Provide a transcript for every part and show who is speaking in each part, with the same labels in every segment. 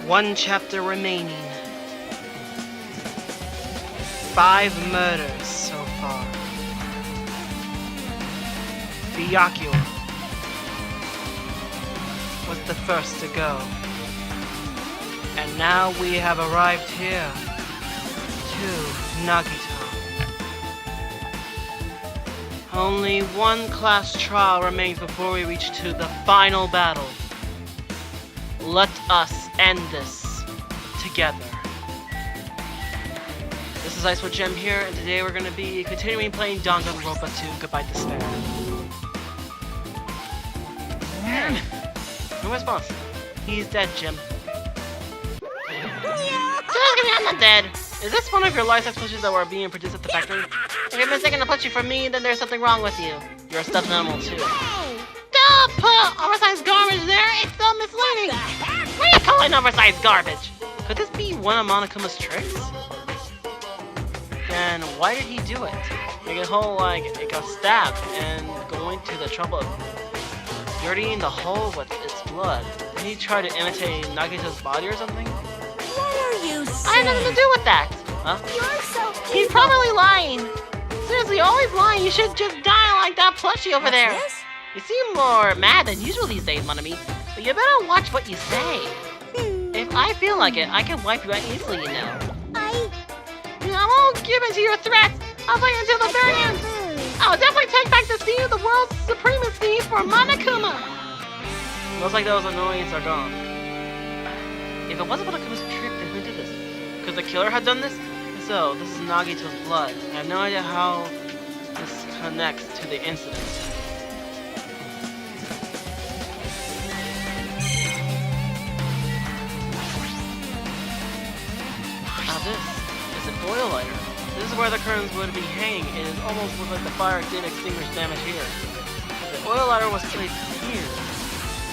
Speaker 1: One chapter remaining. 5 murders so far. Byakuya was the first to go. And now we have arrived here to Nagito. Only one class trial remains before we reach to the final battle. Let us end this together. This is IceWolfGem here, and today we're going to be continuing playing Danganronpa 2 Goodbye Despair. No response. He's dead, Jim. I'm not dead. Is this one of your license pushes that were being produced at the factory? If you're mistaken to plushie for me, then there's something wrong with you. You're a stuffed animal too. Don't put oversized garbage there. It's so misleading. What are you calling oversized garbage? Could this be one of Monokuma's tricks? Then why did he do it? Like a whole it got stabbed and going to the trouble of dirtying the hole with its blood. Did he try to imitate Nagito's body or something?
Speaker 2: What are you saying?
Speaker 1: I had nothing to do with that. Huh?
Speaker 2: You're so
Speaker 1: He's probably lying. Seriously, always lying. You should just die like that plushie over there.
Speaker 2: This?
Speaker 1: You seem more mad than usual these days, Monami. But you better watch what you say. If I feel like it, I can wipe you out easily, you know. I won't give in to your threats. I'll fight until the very end. I'll definitely take back the seat of the world's supremacy for Monokuma. Looks like those annoyances are gone. If it wasn't Monokuma's trick, then who did this? Could the killer have done this? So, this is Nagito's blood. I have no idea how this connects to the incident. Now this is an oil lighter. This is where the curtains would be hanging. It is almost looks like the fire did extinguish damage here. The oil lighter was placed here.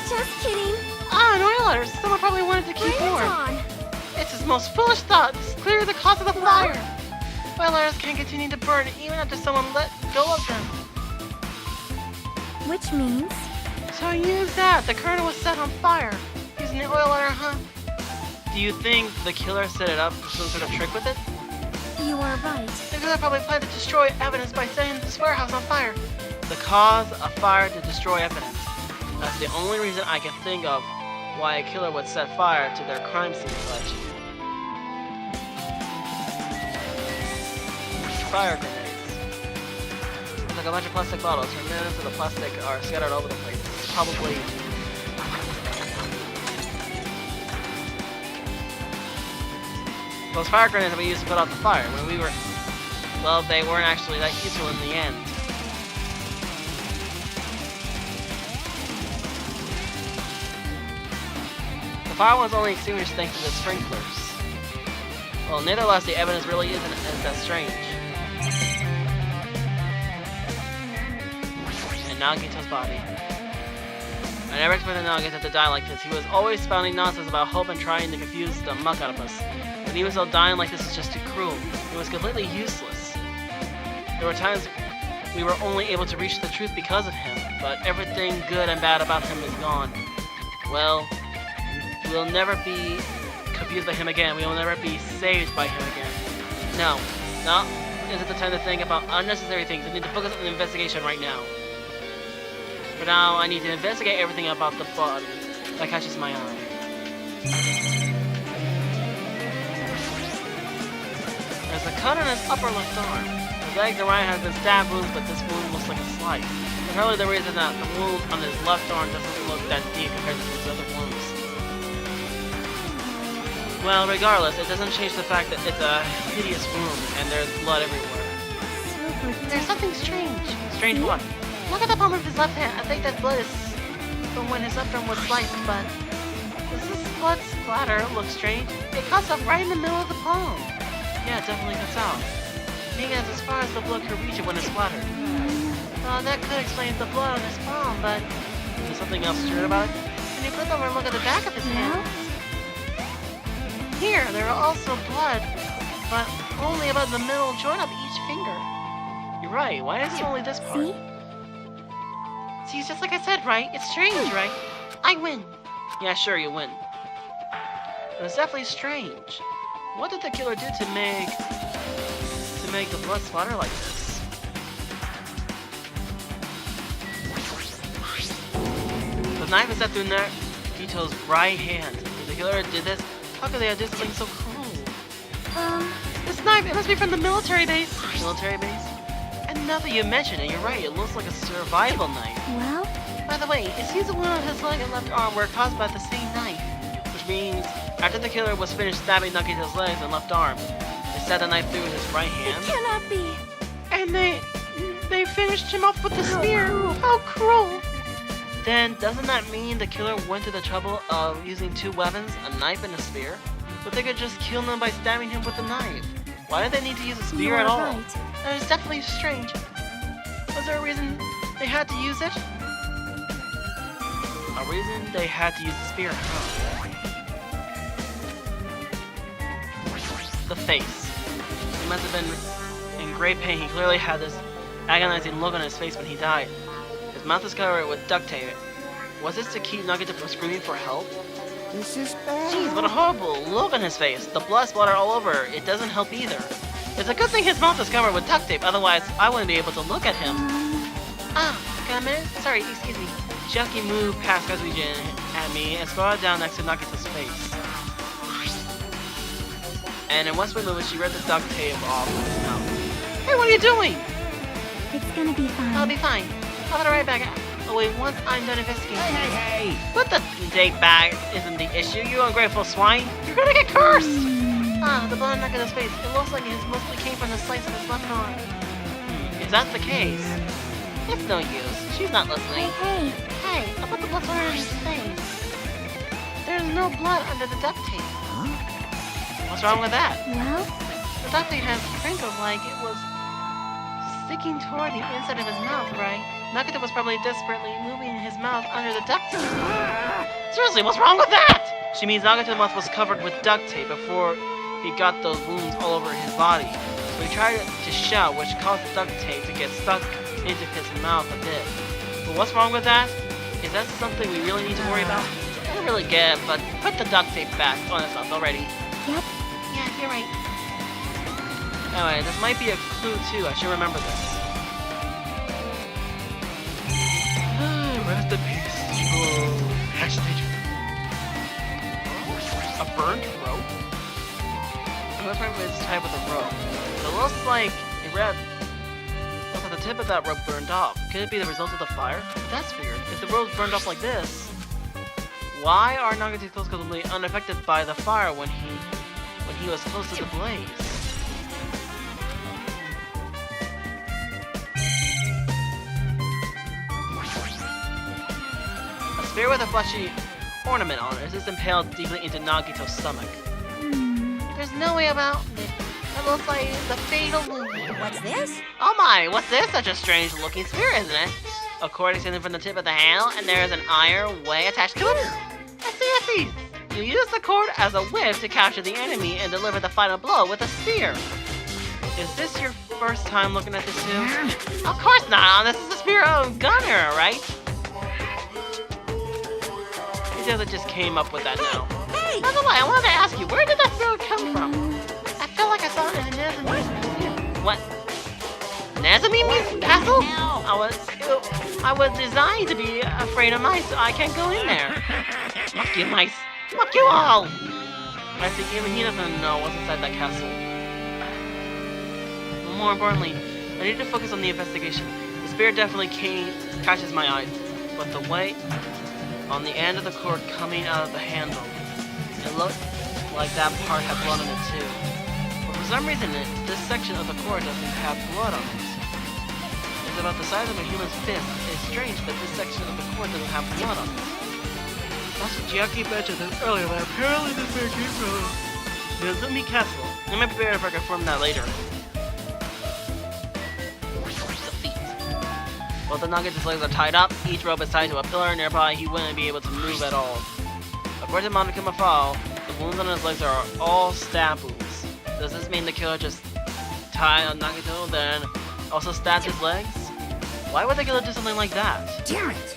Speaker 2: Just kidding.
Speaker 1: Ah, an oil lighter. Someone probably wanted to keep warm. It's his most foolish thought. This is clearly the cause of the fire. Oil lighters can continue to burn even after someone let go of them.
Speaker 2: Which means?
Speaker 1: So use that. The curtain was set on fire. Using the oil lighter, huh? Do you think the killer set it up for some sort of trick with it?
Speaker 2: You are right.
Speaker 1: The killer probably planned to destroy evidence by setting this warehouse on fire. The cause of fire to destroy evidence. That's the only reason I can think of why a killer would set fire to their crime scene collection. Fire grenades. It's like a bunch of plastic bottles. Remnants of the plastic are scattered all over the place. It's probably... Those fire grenades that we used to put out the fire when we were... Well, they weren't actually that useful in the end. The fire was only extinguished thanks to the sprinklers. Well, nevertheless, the evidence really isn't that strange. And Nagito's body. I never expected Nagito to die like this. He was always spouting nonsense about hope and trying to confuse the muck out of us. But even so, dying like this is just too cruel. It was completely useless. There were times we were only able to reach the truth because of him, but everything good and bad about him is gone. Well, we'll never be confused by him again. We will never be saved by him again. No, now isn't the time to think about unnecessary things. I need to focus on the investigation right now. For now, I need to investigate everything about the body that catches my eye. There's a cut on his upper left arm. His leg and right has been stab wounds, but this wound looks like a slice. And probably the reason that the wound on his left arm doesn't look that deep compared to his other wounds. Well, regardless, it doesn't change the fact that it's a hideous wound and there's blood everywhere. There's something strange. Strange what? Look at the palm of his left hand. I think that blood is from when his left arm was sliced, but does this blood splatter look strange? It cuts up right in the middle of the palm. Yeah, it definitely cuts out. Being as far as the blood could reach it when it splattered. That could explain the blood on his palm, but is there something else true about it? When you flip over and look at the back of his hand. Here, there are also blood, but only about the middle joint of each finger. You're right, why is it only this part? See, it's just like I said, right? It's strange, right? I win. Yeah, sure, you win. It was definitely strange. What did the killer do to make the blood splatter like this? The knife is set through Nagito's right hand. If the killer did this, how could they have done something so cruel? This knife, it must be from the military base. Military base? And now that you mention it, you're right. It looks like a survival knife.
Speaker 2: Well?
Speaker 1: By the way, it seems the wound on his leg and left arm were caused by the same knife. Which means, after the killer was finished stabbing Nagito's legs and left arm, they set the knife through his right hand.
Speaker 2: It cannot be.
Speaker 1: And they finished him off with the spear. How cruel! Then, doesn't that mean the killer went to the trouble of using two weapons, a knife and a spear? But they could just kill him by stabbing him with a knife. Why did they need to use a spear at all?
Speaker 2: Right.
Speaker 1: That is definitely strange. Was there a reason they had to use it? A reason they had to use the spear, huh? The face. He must have been in great pain. He clearly had this agonizing look on his face when he died. His mouth was covered with duct tape. Was this to keep Nagito from screaming for help?
Speaker 3: This is bad.
Speaker 1: Jeez, what a horrible look on his face. The blood splatter all over. It doesn't help either. It's a good thing his mouth is covered with duct tape, otherwise I wouldn't be able to look at him. Got a minute? Sorry, excuse me. Chucky moved past Kazuijin at me and squatted down next to Nagito's face. And in one swift movement, she ripped the duct tape off his mouth. Hey, what are you doing?
Speaker 2: It's gonna be fine.
Speaker 1: I'll be fine. I'll be right back. Oh wait, once I'm done investigating.
Speaker 3: Hey.
Speaker 1: But the tape back isn't the issue, you ungrateful swine. You're gonna get cursed! The blood on Nagito's face. It looks like it mostly came from the slice of his left arm. If that's the case, it's no use. She's not listening.
Speaker 2: Hey.
Speaker 1: Hey, about the blood splatter on his face? There's no blood under the duct tape. What's wrong with that?
Speaker 2: Well?
Speaker 1: The duct tape has crinkled like it was sticking toward the inside of his mouth, right? Nagito was probably desperately moving his mouth under the duct tape. Seriously, what's wrong with that? She means Nagito's mouth was covered with duct tape before he got those wounds all over his body. So he tried to shout, which caused the duct tape to get stuck into his mouth a bit. But what's wrong with that? Is that something we really need to worry about? I don't really get it, but put the duct tape back on his mouth already.
Speaker 2: Yep.
Speaker 1: Yeah, you're right. Anyway, this might be a clue too. I should remember this. Rest in peace. A burnt rope? Let's remember it's tied with a rope. It looks like the tip of that rope burned off. Could it be the result of the fire? That's weird. If the rope burned off like this, why are Nagito's clothes completely unaffected by the fire when he was close to the blaze? A spear with a fleshy ornament on it is impaled deeply into Nagito's stomach. There's no way about it. It looks like the fatal wound.
Speaker 2: What's this?
Speaker 1: Oh my, what's this? Such a strange looking spear, isn't it? A cord extending from the tip of the handle, and there is an iron way attached to it. I see. You use the cord as a whip to capture the enemy and deliver the final blow with a spear. Is this your first time looking at this too? Of course not. This is the spear of Gunner, right? He just came up with that now.
Speaker 2: Hey!
Speaker 1: By the way, I wanted to ask you, where did that spear come from? I feel like I saw it in a Nezumi. What? Nezumi castle? I was designed to be afraid of mice, so I can't go in there. Fuck you, mice. Fuck you all! I think even he doesn't know what's inside that castle. More importantly, I need to focus on the investigation. The spear definitely catches my eye, but the way on the end of the cord coming out of the handle, it looked like that part had blood on it too. But for some reason, this section of the cord doesn't have blood on it. It's about the size of a human's fist. It's strange that this section of the cord doesn't have blood on it. Also, Chiaki mentioned this earlier, but apparently this spear came from Nezumi Castle. I might be better if I confirm that later. Both the Nagito's legs are tied up, each rope is tied to a pillar nearby. He wouldn't be able to move at all. According to Monokuma Fall, the wounds on his legs are all stab wounds. Does this mean the killer just tied on Nagito, then also stabbed his legs? Why would the killer do something like that?
Speaker 3: Damn it!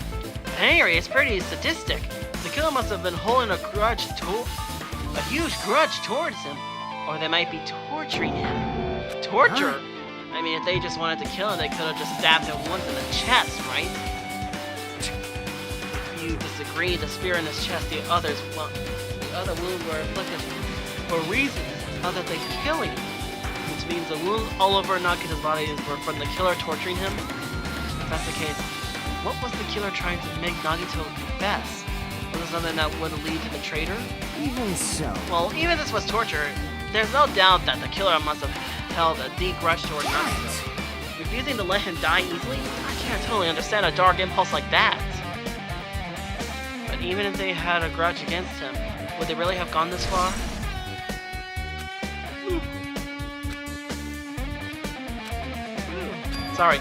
Speaker 1: Henry, it's pretty sadistic. The killer must have been holding a grudge a huge grudge towards him, or they might be torturing him. Torture? I mean, if they just wanted to kill him, they could have just stabbed him once in the chest, right? If you disagree, the spear in his chest, the other wounds were inflicted for reasons other than killing, which means the wounds all over Nagito's body were from the killer torturing him. If that's the case, what was the killer trying to make Nagito confess? Was it something that would lead to the traitor?
Speaker 3: Even so.
Speaker 1: Well, even if this was torture, there's no doubt that the killer must have held a deep grudge toward Nagito. Refusing to let him die easily? I can't totally understand a dark impulse like that. But even if they had a grudge against him, would they really have gone this far? Sorry.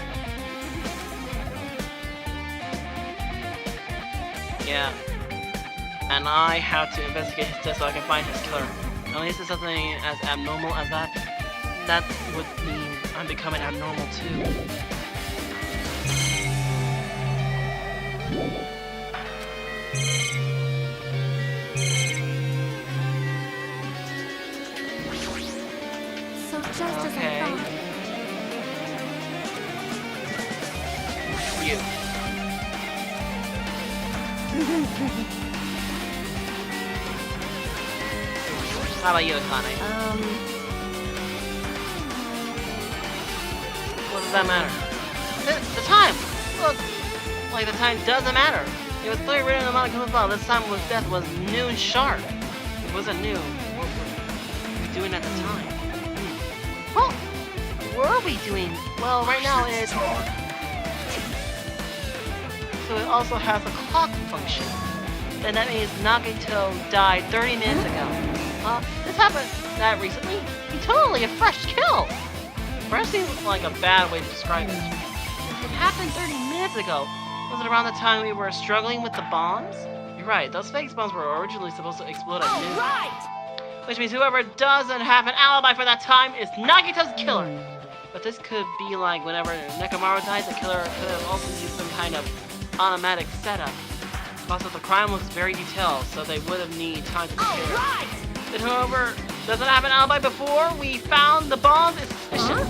Speaker 1: Yeah. And I have to investigate his death so I can find his killer. At least it's something as abnormal as that. That would mean I'm becoming abnormal too.
Speaker 2: So just as I thought.
Speaker 1: You. How about you, Akane? What does that matter? The time! Look, like the time doesn't matter. It was clearly written in the Monokuma's file. This time was death was noon sharp. It wasn't new. What were we doing at the time? Well, what were we doing? Well, right now it's... So it also has a clock function. Then that means Nagito died 30 minutes ago. This happened that recently? Totally a fresh kill! Fresh seems like a bad way to describe it. It happened 30 minutes ago. Was it around the time we were struggling with the bombs? You're right, those fake bombs were originally supposed to explode at noon.
Speaker 2: Right!
Speaker 1: Which means whoever doesn't have an alibi for that time is Nagito's killer. But this could be like whenever Nekomaru died, the killer could have also used some kind of automatic setup. Also, the crime was very detailed, so they would have needed time to prepare.
Speaker 2: Right!
Speaker 1: Then whoever doesn't have an alibi before we found the bombs is suspicious.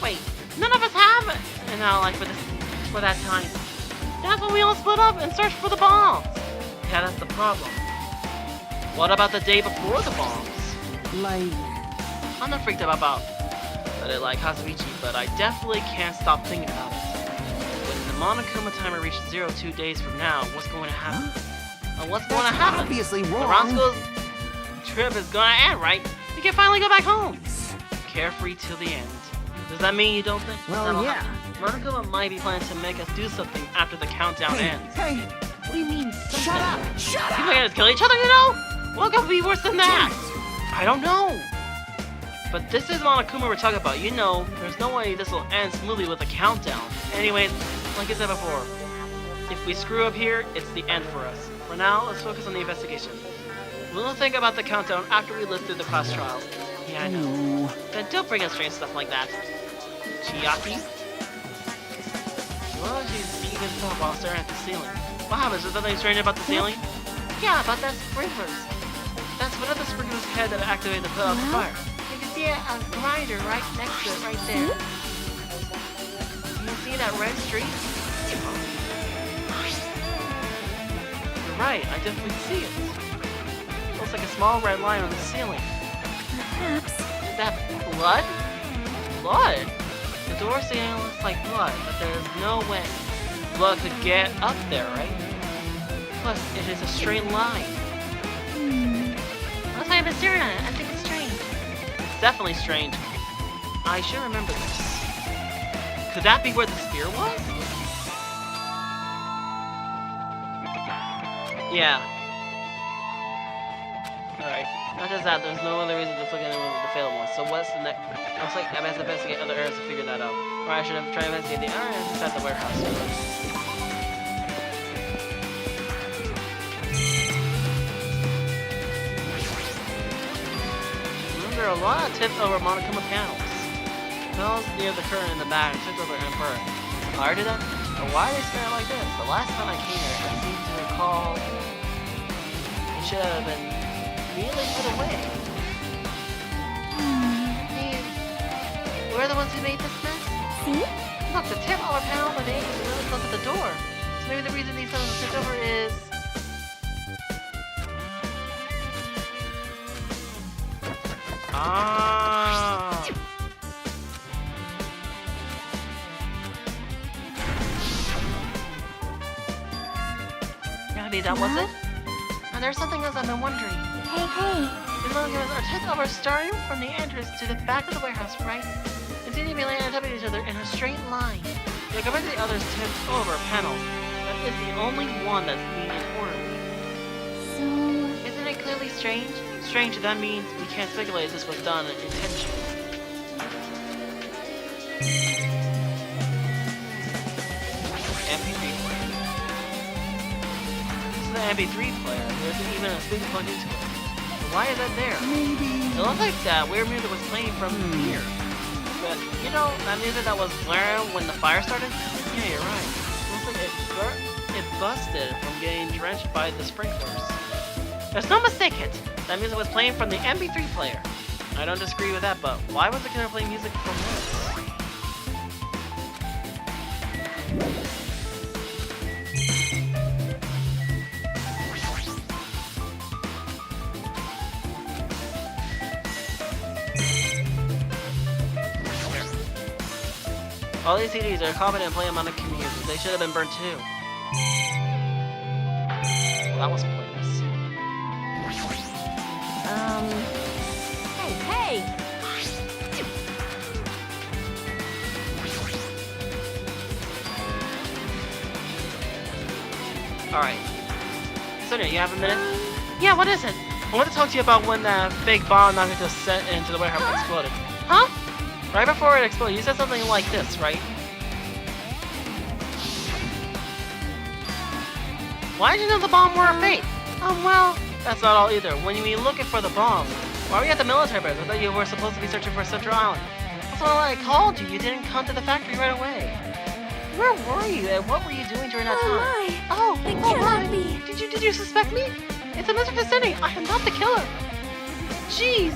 Speaker 1: Wait, none of us have an alibi for that time. That's when we all split up and searched for the bombs. Yeah, that's the problem. What about the day before the bombs?
Speaker 3: Like...
Speaker 1: I'm not freaked out about it like Kazuichi, but I definitely can't stop thinking about it. When the Monokuma timer reaches 2 days from now, what's going to happen? What's going to happen?
Speaker 3: Obviously
Speaker 1: The
Speaker 3: wrong.
Speaker 1: Ronsko's trip is gonna end, right? We can finally go back home. Carefree till the end. Does that mean you don't think?
Speaker 3: Well, yeah.
Speaker 1: Monokuma might be planning to make us do something after the countdown ends.
Speaker 3: Hey,
Speaker 1: What do you mean?
Speaker 3: shut up! Shut
Speaker 1: People
Speaker 3: up!
Speaker 1: gonna kill each other, you know? What could be worse than that? I don't know. But this is Monokuma we're talking about. You know, there's no way this will end smoothly with a countdown. Anyways, like I said before, if we screw up here, it's the end for us. For now, let's focus on the investigation. We'll think about the countdown after we live through the class trials. Yeah, I know. Then don't bring up strange stuff like that. Chiaki? Well, she's even thought while staring at the ceiling. What happens? Is there something strange about the ceiling? Yeah, about that sprinklers. That's one of the sprinklers head that activated the put out the fire. You can see a grinder right next to it, right there. Can you see that red streak? You're right, I definitely see it. Looks like a small red line on the ceiling.
Speaker 2: Perhaps.
Speaker 1: Is that blood? Blood? The door ceiling looks like blood, but there's no way blood could get up there, right? Plus, it is a straight line. That's why I've been staring at it. I think it's strange. It's definitely strange. I should remember this. Could that be where the spear was? Yeah. Alright. Not just that, there's no other reason to look at anyone with the failed one. So what's the next? Looks like I must investigate other areas to figure that out. Or I should have tried to investigate the areas inside the warehouse. There are a lot of tips over Monokuma panels. Panels near the curtain in the back tipped over Emperor. Prior to that? Or why are they staring like this? The last time I came here, I seem to recall it should have been immediately put away. Hey, we're the ones who made this mess?
Speaker 2: See?
Speaker 1: Look, the tip over panel with the angels is really close to the door. So maybe the reason these tunnels are tipped over is... Ah. Maybe that was it? And there's something else I've been wondering.
Speaker 2: Hey, hey.
Speaker 1: These little guys are tipped over starting from the entrance to the back of the warehouse, right? And seem to be laying on top of each other in a straight line. Yet compared to the others tipped over panels, that is the only one that's neat and orderly.
Speaker 2: So...
Speaker 1: Isn't it clearly strange? Strange, that means we can't speculate if this was done intentionally. MP3 player. This is the MP3 player. There isn't even a speaker plugged into it. But why is that there?
Speaker 3: Maybe.
Speaker 1: It looks like that weird music was playing from here. But, you know, that music that was blaring when the fire started? Yeah, you're right. It looks like it busted from getting drenched by the sprinklers. There's no mistaking it. That music was playing from the MP3 player. I don't disagree with that, but why was it gonna play music from this? All these CDs are competent and play them on the computer. They should have been burned too. Well, that was pointless.
Speaker 2: Hey, hey!
Speaker 1: Alright. Sonia, you have a minute? Yeah, what is it? I want to talk to you about when that big bomb knocked into set into the warehouse exploded. Huh? Right before it exploded, you said something like this, right? Why did you know the bomb were a fake? Well, that's not all either. When you were looking for the bomb, why were you at the military base? I thought you were supposed to be searching for Central Island. That's why I called you. You didn't come to the factory right away. Where were you and what were you doing during that time?
Speaker 2: Oh,
Speaker 1: Oh,
Speaker 2: it
Speaker 1: oh
Speaker 2: cannot
Speaker 1: my.
Speaker 2: be.
Speaker 1: Did you suspect me? It's a misunderstanding. I am not the killer. Jeez.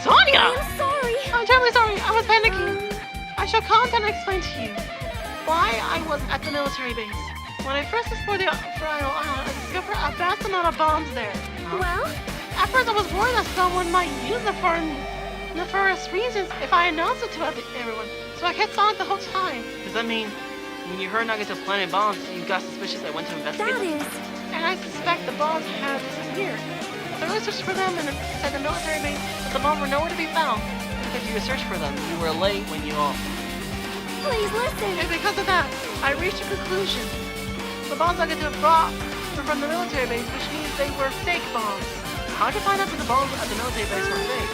Speaker 1: Sonia!
Speaker 2: I'm sorry.
Speaker 1: I'm terribly sorry. I was panicking. I shall contact and explain to you why I was at the military base. When I first explored the Final Island, I discovered a vast amount of bombs there.
Speaker 2: Well,
Speaker 1: At first, I was worried that someone might use them for nefarious reasons if I announced it to everyone. So I kept silent the whole time. Does that mean when you heard Nuggets planting bombs, you got suspicious and went to investigate
Speaker 2: that
Speaker 1: them?
Speaker 2: is...
Speaker 1: And I suspect the bombs had disappeared. So I searched for them inside the military base, but the bombs were nowhere to be found. Because you searched for them, you were late when you all.
Speaker 2: Please listen.
Speaker 1: And because of that, I reached a conclusion. The bombs I brought were from the military base, which means they were fake bombs. How did you find out that the bombs at the military base were fake?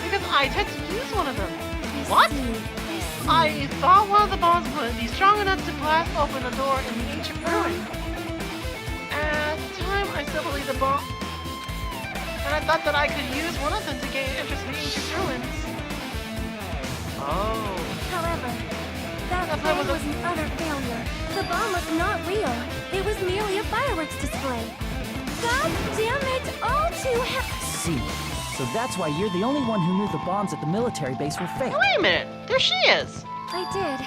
Speaker 1: Because I attempted to use one of them. What? I thought one of the bombs would be strong enough to blast open a door in the ancient ruin. At the time, I still believed the bomb. And I thought that I could use one of them to gain interest in the ancient ruins. Oh.
Speaker 2: However, that
Speaker 1: That
Speaker 2: plan
Speaker 1: was
Speaker 2: was an utter failure. The bomb was not real. It was merely a fireworks display. God damn it! All too
Speaker 3: See. So that's why you're the only one who knew the bombs at the military base were fake.
Speaker 1: Wait a minute! There she is!
Speaker 2: I did.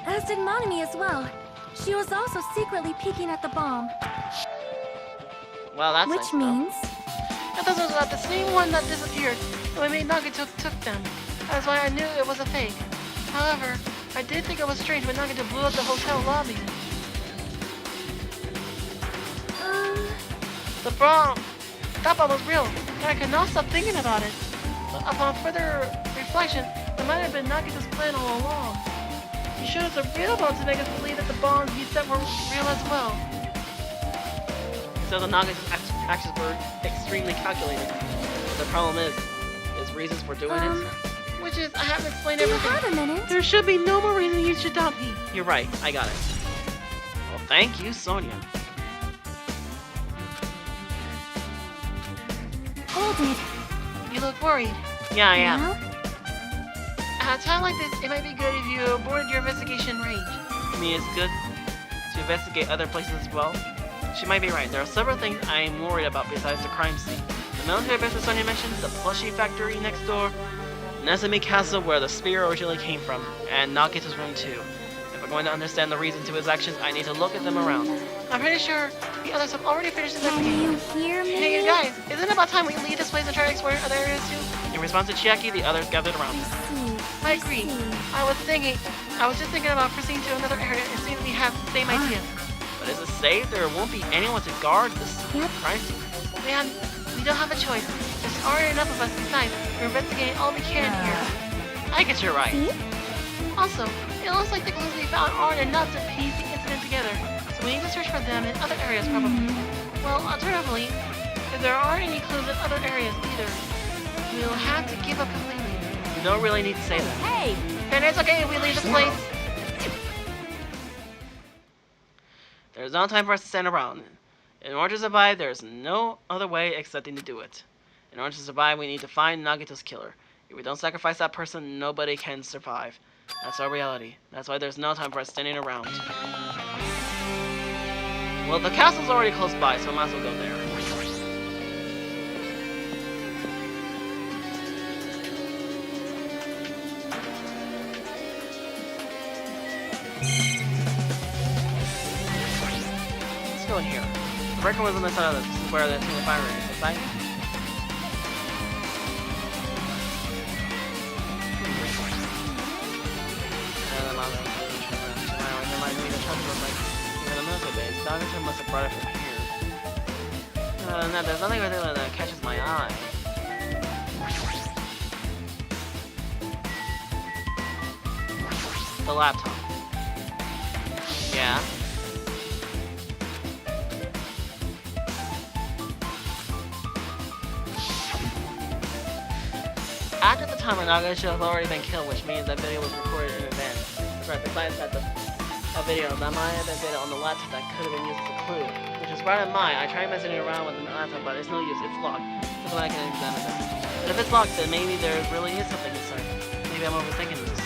Speaker 2: As did Monami as well. She was also secretly peeking at the bomb.
Speaker 1: Well, that's
Speaker 2: Which
Speaker 1: nice, though.
Speaker 2: means...
Speaker 1: I thought it was the same one that disappeared when we Nagato took them. That's why I knew it was a fake. However, I did think it was strange when Nagato blew up the hotel lobby. The bomb! That bomb was real, and I could not stop thinking about it. But upon further reflection, it might have been Nagato's plan all along. He showed us a real bomb to make us believe that the bombs he sent were real as well. So the Nagato's actions were extremely calculated. But the problem is, his reasons for doing it, which is I haven't explained
Speaker 2: Do you
Speaker 1: everything.
Speaker 2: have a minute?
Speaker 1: There should be no more reason you should doubt me. You're right, I got it. Well, thank you, Sonia.
Speaker 2: Hold it.
Speaker 1: You look worried. Yeah, I am.
Speaker 2: Well,
Speaker 1: At a time like this, it might be good if you aborted your investigation range. You mean it's good to investigate other places as well? She might be right. There are several things I am worried about besides the crime scene. military base Sonia mentioned, the plushie factory next door, Nezumi Castle where the spear originally came from, and Nagito's room too. If we're going to understand the reason to his actions, I need to look at them around. I'm pretty sure the others have already finished their
Speaker 2: Can you hear me?
Speaker 1: Hey, you guys, isn't it about time we leave this place and try to explore other areas too? In response to Chiaki, the others gathered around her. I agree. I was just thinking about proceeding to another area and seeing if we have the same idea. But is it safe? There won't be anyone to guard this pricey. Man, we don't have a choice. There's already enough of us. Besides, we're investigating all we can here. I guess you're right. Also, it looks like the clues we found aren't enough to piece the incident together. So we need to search for them in other areas, probably. Well, alternatively, if there aren't any clues in other areas either, we'll have to give up completely. You don't really need to say that.
Speaker 2: Hey!
Speaker 1: Then it's okay if we leave this place. There's no time for us to stand around. In order to survive, there's no other way excepting to do it. In order to survive, we need to find Nagito's killer. If we don't sacrifice that person, nobody can survive. That's our reality. That's why there's no time for us standing around. Well, the castle's already close by, so we might as well go there. Let's go in here. The breaker was on the side of this. This is where the fire is, this side. Danganronpa must have brought it from here. No, there's nothing right there that catches my eye. The laptop. Yeah. After the timer, Naga should have already been killed, which means that video was recorded in advance. That's right, besides that, a video that might have been video on the laptop that could have been used as a clue. Which is right in mine. I tried messing around with the laptop, but it's no use. It's locked. So I can examine it. But if it's locked, then maybe there really is something inside. Maybe I'm overthinking this.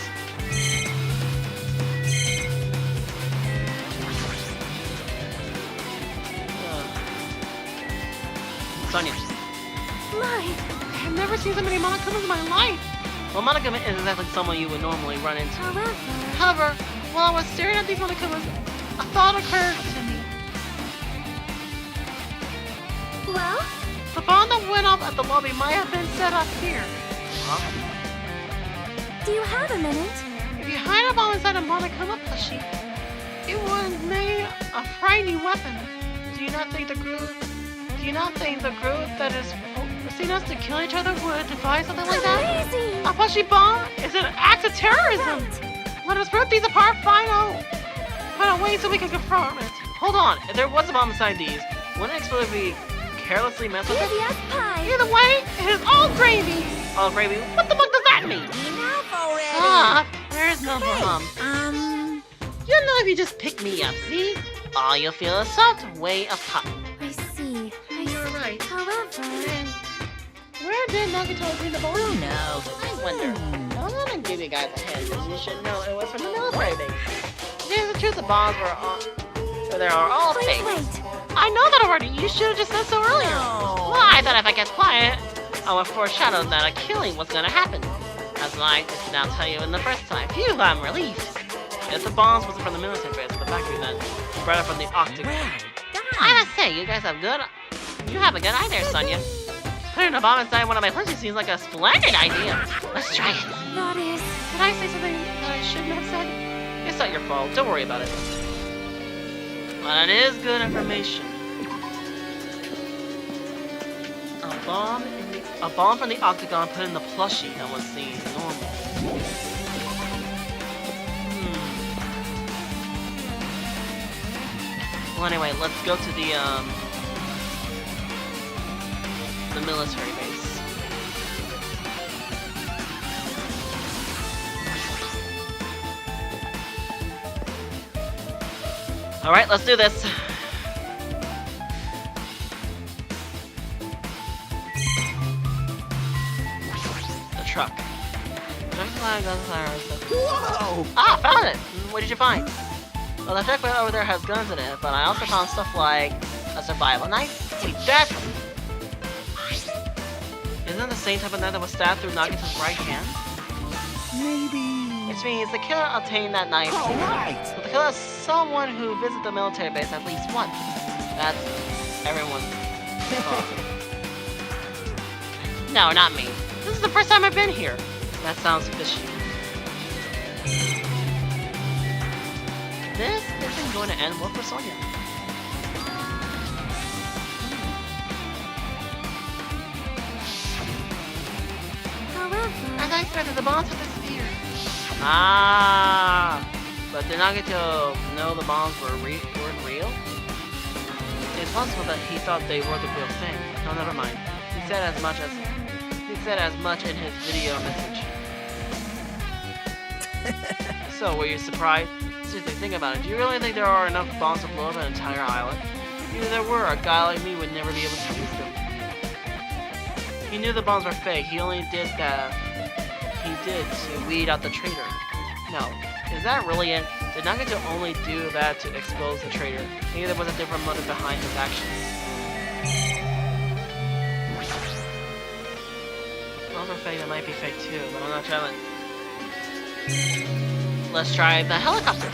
Speaker 1: Sonia.
Speaker 2: Mine.
Speaker 1: I've never seen so many Monokumas in my life. Well, Monokuma isn't exactly someone you would normally run into. However, while I was staring at these Monokumas, a thought occurred to me.
Speaker 2: Well?
Speaker 1: The bomb that went off at the lobby might have been set up here. Huh?
Speaker 2: Do you have a minute?
Speaker 1: If you hide a bomb inside a Monokuma plushie, it would make a frightening weapon. Do you not think the group that is forcing us to kill each other would devise something like that?
Speaker 2: Amazing!
Speaker 1: A plushie bomb is an act of terrorism!
Speaker 2: Right.
Speaker 1: Let us rip these apart, find a way so we can confirm it. Hold on, if there was a bomb inside these, wouldn't it explode if we carelessly mess with it?
Speaker 2: Yes, pie.
Speaker 1: Either way, it is all gravy! All gravy? What the fuck does that mean?
Speaker 2: Enough already!
Speaker 1: Ah, there's no bomb.
Speaker 2: You
Speaker 1: You know if you just pick me up, see? All you'll feel is soft way of pop.
Speaker 2: I see.
Speaker 1: You're right.
Speaker 2: However...
Speaker 1: And where did Nagito obtain the bomb?
Speaker 3: Who knows?
Speaker 1: I wonder. I'm gonna give you guys a hint, because you should know it was from the military base. Yeah, the truth, the bombs were they are all fake.
Speaker 2: Wait.
Speaker 1: I know that already. You should have just said so earlier.
Speaker 3: No.
Speaker 1: Well, I thought if I kept quiet, I would foreshadow that a killing was gonna happen. That's why I did not tell you in the first time. Phew, I'm relieved. If the bombs wasn't from the military base, the factory then brought it from the Octagon. I must say, you have a good eye there, Sonia. Putting a bomb inside one of my plushies seems like a splendid idea. Let's try it.
Speaker 2: That is...
Speaker 1: Did I say something that I shouldn't have said? It's not your fault. Don't worry about it. But it is good information. A bomb from the Octagon put in the plushie that was seen normal. Well, anyway, let's go to the military base. All right, let's do this. The truck.
Speaker 3: Whoa!
Speaker 1: Ah, found it! What did you find? Well, the truck right over there has guns in it, but I also found stuff like a survival knife. Wait, that's... Isn't the same type of knife that was stabbed through Nagito's right hand?
Speaker 3: Maybe...
Speaker 1: Which means the killer obtained that knife.
Speaker 3: All right!
Speaker 1: So the killer is someone who visited the military base at least once. That's everyone's thought. No, not me. This is the first time I've been here. That sounds fishy. This isn't going to end well for Sonia.
Speaker 2: However,
Speaker 1: As I expected, the bombs would disappear. Ah! But did Nagito know the bombs weren't real? It's possible that he thought they were the real thing. No, never mind. He said as much in his video message. So, were you surprised? Seriously, think about it. Do you really think there are enough bombs to blow up an entire island? Even if there were, a guy like me would never be able to use them. He knew the bombs were fake. He only did that. He did to weed out the traitor. No, is that really it? Did Nagito only do that to expose the traitor? Maybe there was a different motive behind his actions. Bombs are fake. That might be fake too, but I'm not trying. Let's try the helicopter.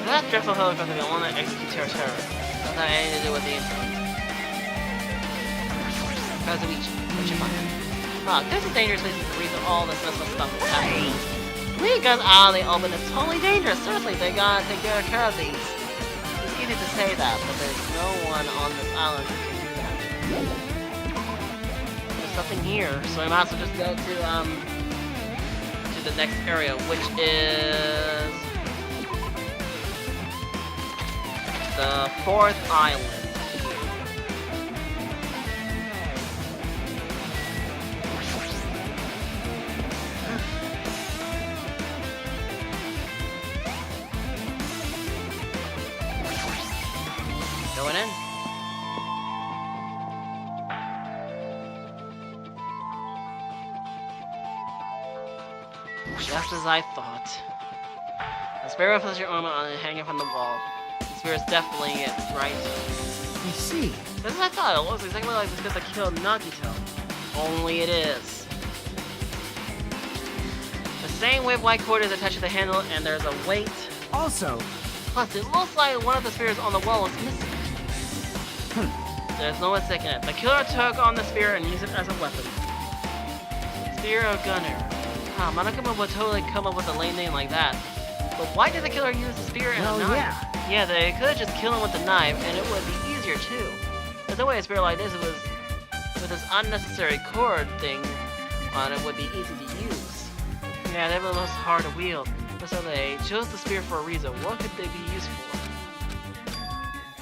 Speaker 1: That dreadful helicopter will want to execute terror. Doesn't have anything to do with the incident. Kazuichi, what you find? Look, this is dangerous place is the reason all this messed up stuff is happening. Leaving guns out in the open is totally dangerous. Seriously, they gotta take care of these. It's easy to say that, but there's no one on this island who can do that. There's nothing here, so I might as well just go to the next area, which is the 4th island. Going in. Just as I thought. The spirit reflects your ornament on it hanging from the wall. The spirit's definitely it, right?
Speaker 3: I see.
Speaker 1: This is what I thought. It looks exactly like the spirit that killed Nagito. Only it is. The same wave white cord is attached to the handle, and there's a weight.
Speaker 3: Also...
Speaker 1: Plus, it looks like one of the spirits on the wall is missing. There's no mistaking it. The killer took on the spear and used it as a weapon. Spear of Gunner. Monokuma would totally come up with a lame name like that. But why did the killer use the spear and a knife? Yeah, they could have just killed him with the knife, and it would be easier too. There's no way a spear like this with this unnecessary cord thing on it would be easy to use. Yeah, they were most hard to wield. So they chose the spear for a reason. What could they be used for?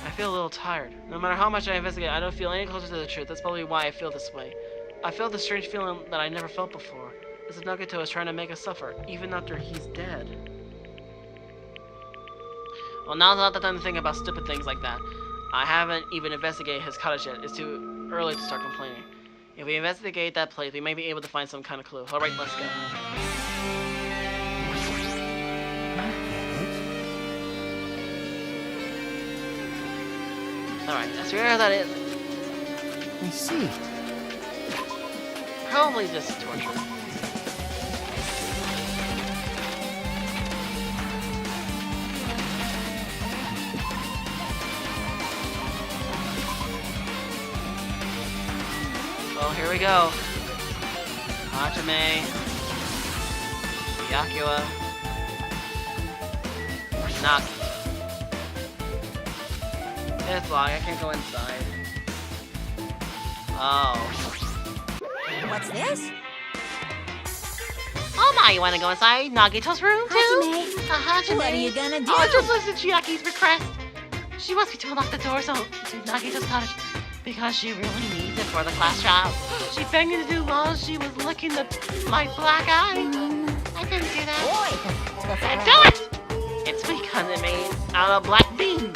Speaker 1: I feel a little tired. No matter how much I investigate, I don't feel any closer to the truth. That's probably why I feel this way. I feel this strange feeling that I never felt before. As if Nagito is trying to make us suffer, even after he's dead. Well, now's not the time to think about stupid things like that. I haven't even investigated his cottage yet. It's too early to start complaining. If we investigate that place, we may be able to find some kind of clue. Alright, let's go. Alright, that's where that is.
Speaker 3: I see.
Speaker 1: Probably just torture. Well, here we go. Hajime. Yakuwa. Nagi. It's locked, I can't go inside. Oh.
Speaker 2: what's this?
Speaker 1: Oh my, you wanna go inside Nagito's room too?
Speaker 2: Hajime. What are you gonna do?
Speaker 1: Oh, just listen to Chiaki's request. She wants me to unlock the door to Nagito's cottage because she really needs it for the class trial. She begged me to do while she was licking my black eye. I didn't do that. Do it! It's because it made out of black beans.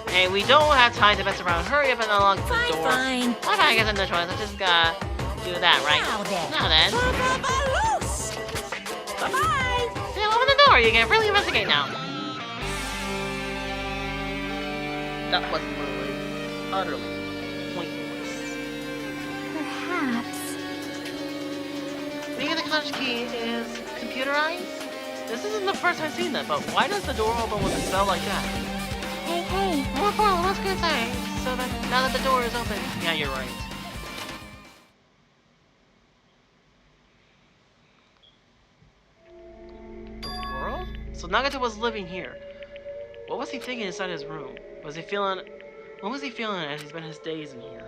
Speaker 1: Hey, we don't have time to mess around. Hurry up and unlock the door.
Speaker 2: Fine.
Speaker 1: Okay, I guess I'm no choice. I just gotta do that, right? Now then.
Speaker 2: Bye-bye.
Speaker 1: Yeah, open the door. You can really investigate now. That was literally, utterly pointless.
Speaker 2: Perhaps
Speaker 1: maybe the cottage key is computerized? This isn't the first time I've seen that, but why does the door open with a spell like that?
Speaker 2: Hey.
Speaker 1: More important, what can I say? So then, now that the door is open, yeah, you're right. The world? So Nagato was living here. What was he thinking inside his room? What was he feeling as he spent his days in here?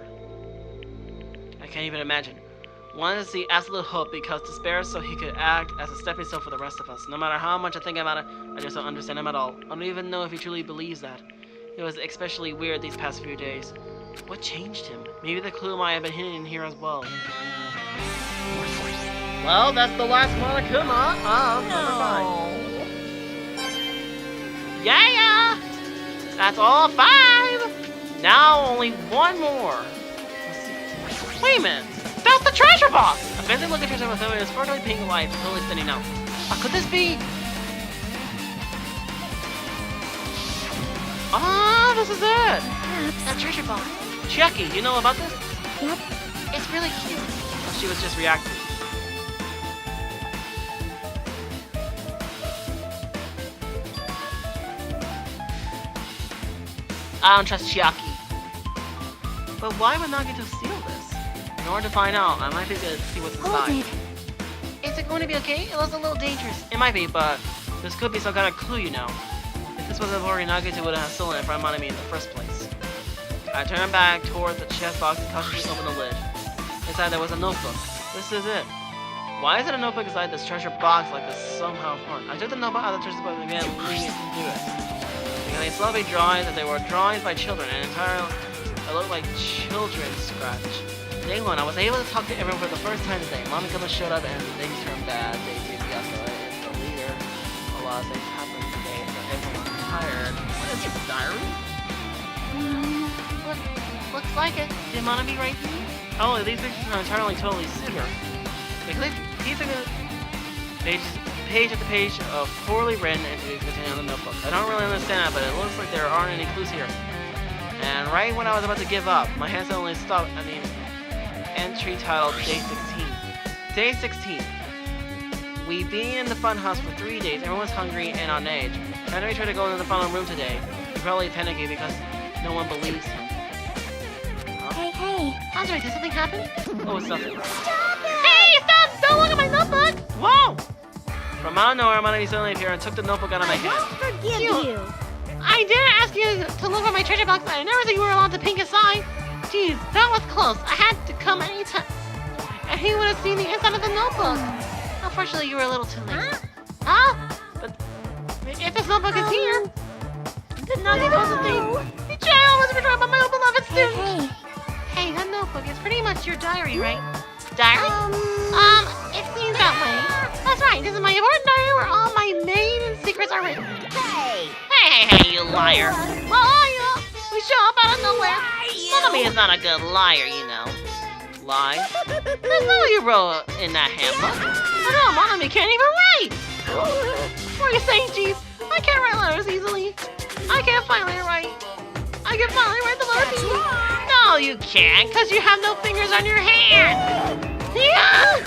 Speaker 1: I can't even imagine. Wanted to see absolute hope because despair so he could act as a stepping stone for the rest of us. No matter how much I think about it, I just don't understand him at all. I don't even know if he truly believes that. It was especially weird these past few days. What changed him? Maybe the clue might have been hidden in here as well. Well, that's the last Monokuma of number 5. Yeah! That's all 5! Now only one more. Let's see. Wait a minute! That's the treasure box! A fancy looking treasure with a sparkly pink light totally standing out. Could this be? Ah, this is it! That treasure box. Chiaki, you know about this?
Speaker 2: Yep.
Speaker 1: It's really cute. Oh, she was just reacting. I don't trust Chiaki. But why would Nagato steal this? In order to find out, I might be good to see what's inside. Is it going to be okay? It looks a little dangerous. It might be, but this could be some kind of clue, you know. If this was a lorry, Nagato would have stolen it from me in the first place. I turned back toward the chest box and cautiously opened the lid. Inside there was a notebook. This is it. Why is it a notebook inside this treasure box like this somehow important? I took the notebook out of the treasure box and began reading it through it. They slowly drawings and they were drawings by children and entirely it looked like children's scratch. Day 1, I was able to talk to everyone for the first time today. Monokuma showed up and things turned bad. Day 2, Byakuya is the leader. A lot of things happened today, so everyone's tired. What is your diary? Looks like it. Did Monomi write these? Oh, these pictures are entirely totally super. He took a page after page of poorly written entries containing the notebook. I don't really understand that, but it looks like there aren't any clues here. And right when I was about to give up, my hand suddenly stopped at the entry titled Day 16. Day 16. We've been in the fun house for 3 days. Everyone's hungry and on edge. Henry tried to go into the final room today. He's probably panicking because no one believes him. Huh?
Speaker 2: Hey.
Speaker 1: Andre, did something happen? Oh, it's nothing.
Speaker 2: Stop it!
Speaker 1: Hey, stop! Don't look at my notebook! Whoa! From out of nowhere, Monomi suddenly appeared and took the notebook out of my hand.
Speaker 2: I won't forgive you.
Speaker 1: I didn't ask you to look at my treasure box, but I never said you were allowed to peek inside. Jeez, that was close. I had to come anytime. And he would have seen the inside of the notebook. Unfortunately, you were a little too late. Huh? But if this notebook is here, then Nagi knows the thing. The child was betrayed by my own beloved student. Hey, that notebook is pretty much your diary, right? Diary? It seems that way. That's right, this is my important diary where all my maiden secrets are written. Hey, you liar. Well, we show up out of nowhere. Monomi is not a good liar, you know. Lie? There's no you wrote in that handbook. I know, Monomi can't even write. What are you saying, Chief? I can't write letters easily. I can finally write the letters. No, you can't, because you have no fingers on your hand. Yeah!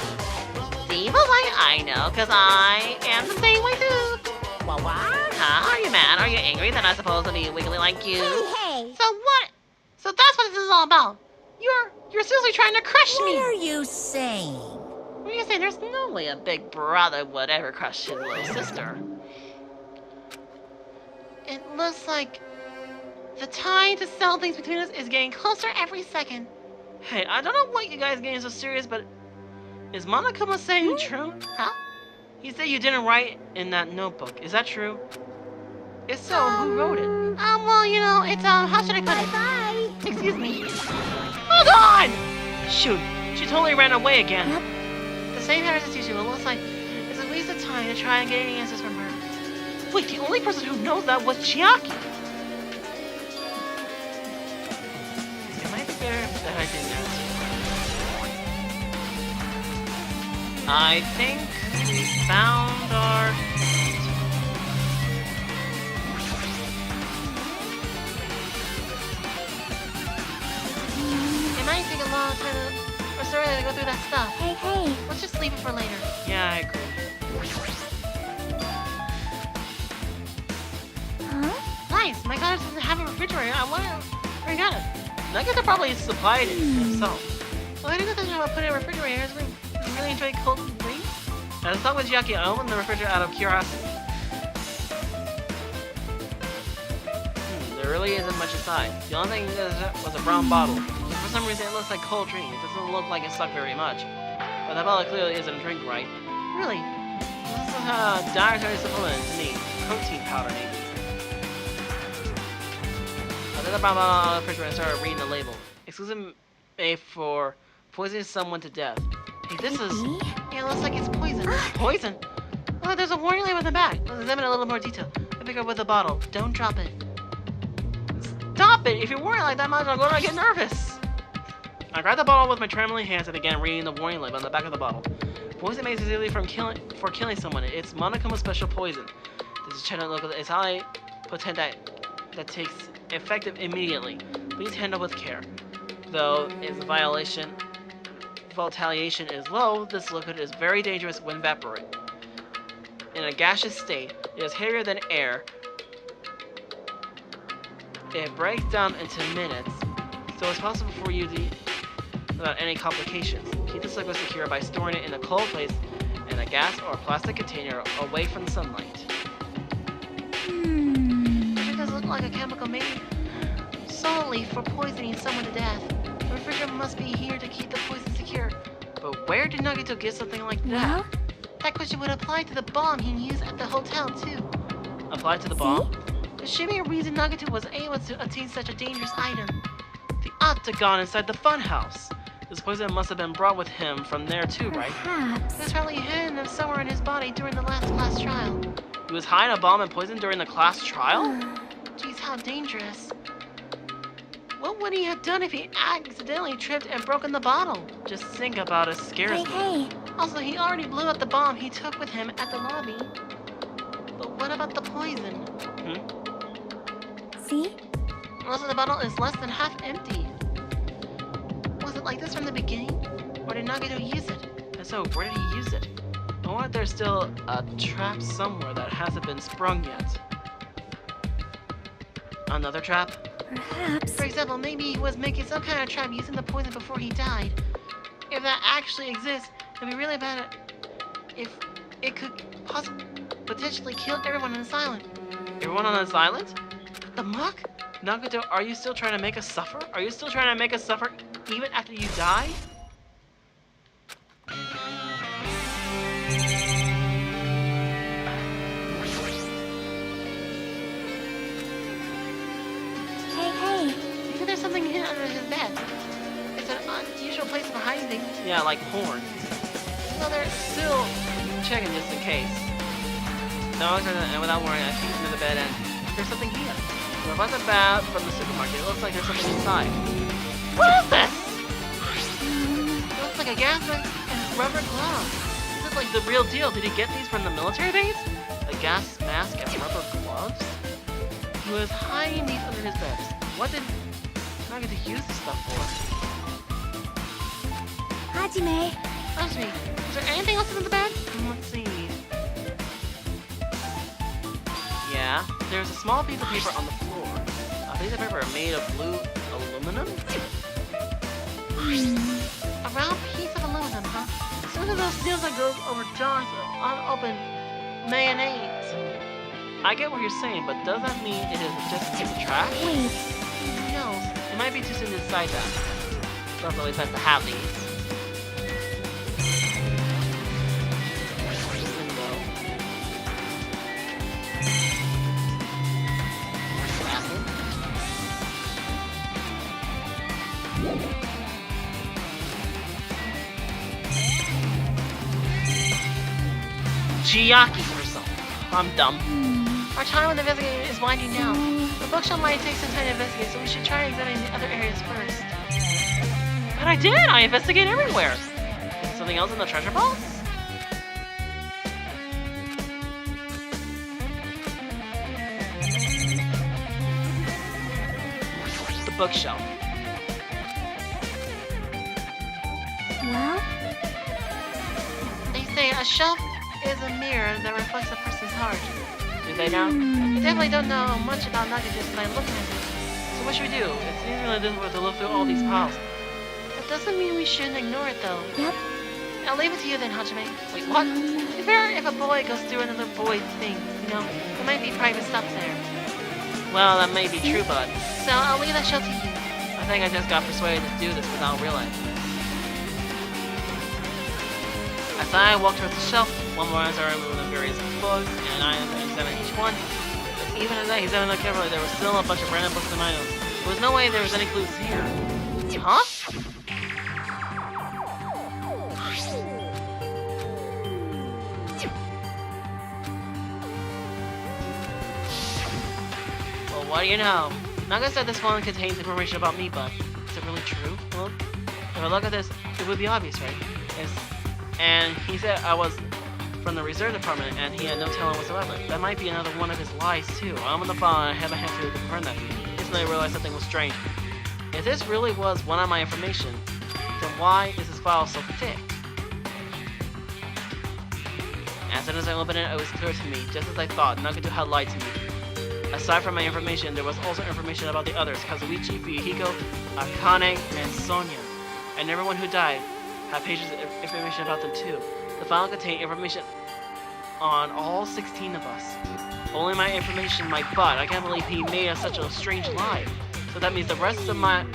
Speaker 1: See, but I know, because I am the same way too.
Speaker 2: What?
Speaker 1: Huh? Are you mad? Are you angry that I'm supposed to be wiggly like you?
Speaker 2: Hey.
Speaker 1: So what? So that's what this is all about. You're seriously trying to crush me.
Speaker 2: What are you saying?
Speaker 1: What are you saying? There's no way a big brother would ever crush his little sister. It looks like the time to settle things between us is getting closer every second. Hey, I don't know what you guys are getting so serious, but is Monokuma saying true? Huh? He said you didn't write in that notebook. Is that true? If so, who wrote it? Well, you know, it's, how should I put it?
Speaker 2: Bye.
Speaker 1: Excuse me. Hold on! Shoot, she totally ran away again.
Speaker 2: Yep.
Speaker 1: The same happens as usual. It looks like it's a waste of time to try and get any answers from her. Wait, the only person who knows that was Chiaki. It might be better that I didn't answer. I think we found our... It might take a long time or so early to go through that stuff.
Speaker 2: Hey.
Speaker 1: Let's just leave it for later. Yeah, I agree.
Speaker 2: Huh?
Speaker 1: Nice! My god doesn't have a refrigerator. I wonder where he got it. Nugget probably supplied it himself. Well, I didn't know about putting in refrigerators. We really enjoy cold drinks. As long as Yaki, I opened the refrigerator out of curiosity. There really isn't much inside. The only thing was a brown bottle. For some reason, it looks like cold drink. It doesn't look like it's sucked very much. But that bottle clearly isn't a drink, right? Really? This is a dietary supplement to me. Protein powder, maybe. I took the brown bottle out of the refrigerator and started reading the label. Exclusive made for poisoning someone to death. Hey, this is... Yeah, it looks like it's poison. Poison? Oh, there's a warning label in the back. Let's examine it in a little more detail. I pick up with the bottle. Don't drop it. Stop it! If you're worried like that much, I'm gonna get nervous! I grabbed the bottle with my trembling hands and began reading the warning label on the back of the bottle. Poison made specifically for killing someone. It's Monokuma special poison. This is China local. It's highly potent that takes effective immediately. Please handle with care. Though its violation is low, this liquid is very dangerous when evaporated. In a gaseous state, it is heavier than air. It breaks down into minutes, so it's possible for you to without any complications. Keep this liquid secure by storing it in a cold place in a gas or plastic container away from the sunlight. It does look like a chemical made solely for poisoning someone to death. The refrigerator must be here to keep the poison secure. But where did Nagito get something like that?
Speaker 2: Well?
Speaker 1: That question would apply to the bomb he used at the hotel too. Apply to the bomb? There should be a reason Nagito was able to obtain such a dangerous item. The octagon inside the funhouse. This poison must have been brought with him from there too, right?
Speaker 2: Perhaps.
Speaker 1: It was probably hidden somewhere in his body during the last class trial. He was hiding a bomb and poison during the class trial? Jeez, how dangerous. What would he have done if he accidentally tripped and broken the bottle? Just think about it scares me.
Speaker 2: Hey.
Speaker 1: Also, he already blew up the bomb he took with him at the lobby. But what about the poison?
Speaker 2: See?
Speaker 1: Most of the bottle is less than half empty. Was it like this from the beginning? Or did Nagito use it? And so, where did he use it? I wonder if there's still a trap somewhere that hasn't been sprung yet. Another trap?
Speaker 2: Perhaps.
Speaker 1: For example, maybe he was making some kind of trap using the poison before he died. If that actually exists, it'd be really bad if it could potentially kill everyone on this island. Everyone on this island? The muck? Nagito, are you still trying to make us suffer? Are you still trying to make us suffer even after you die?
Speaker 2: Hey.
Speaker 1: You think there's something hidden under his bed? It's an unusual place for hiding things. Yeah, like horns. So they're still checking just in case. No, and without worrying, I peeked into the bed and there's something here. When I bought the bat from the supermarket, it looks like there's something inside. What is this? It looks like a gas mask and rubber gloves. This is like the real deal. Did he get these from the military base? A gas mask and rubber gloves? He was hiding these under his bed. What did Nagito use this stuff for?
Speaker 2: Hajime.
Speaker 1: Excuse me. Is there anything else in the bed? Let's see. Yeah, there's a small piece of paper on the floor. A piece of paper made of blue aluminum? A round piece of aluminum, huh? It's one of those deals that goes over jars of unopened mayonnaise. I get what you're saying, but does that mean it is just a piece of trash?
Speaker 2: Wait.
Speaker 1: Who knows? It might be too soon to decide that. It's not always nice to have these. Chiaki herself. I'm dumb. Our time with investigating is winding down. The bookshelf might take some time to investigate, so we should try examining the other areas first. But I did! I investigate everywhere! Is something else in the treasure box? The bookshelf. a shelf is a mirror that reflects a person's heart. Do they know? I definitely don't know much about Nagi just by looking at it. So what should we do? It seems really difficult to look through all these piles. That doesn't mean we shouldn't ignore it though.
Speaker 2: Yep.
Speaker 1: I'll leave it to you then, Hajime. Wait, what? If a boy goes through another boy's thing, you know, there might be private stuff there. Well, that may be true, bud. So I'll leave that show to you. I think I just got persuaded to do this without realizing. As I walked towards the shelf, one more as I removed the various books and items and examined each one. But even as I examined them carefully, there was still a bunch of random books and items. There was no way there was any clues here. Huh? Well, what do you know? Naga said this one contains information about me, but is it really true? Well, if I look at this, it would be obvious, right? And he said I was from the reserve department, and he had no talent whatsoever. That might be another one of his lies, too. I'm on the phone, and I have a hand to confirm that. Instantly I realized something was strange. If this really was one of my information, then why is this file so thick? As soon as I opened it, it was clear to me, just as I thought, Nagato had lied to me. Aside from my information, there was also information about the others, Kazuichi, Fuyuhiko, Akane, and Sonia. And everyone who died had pages of information about them too. The file contained information on all 16 of us. Only my information, my butt. I can't believe he made us such a strange lie. So that means the rest of my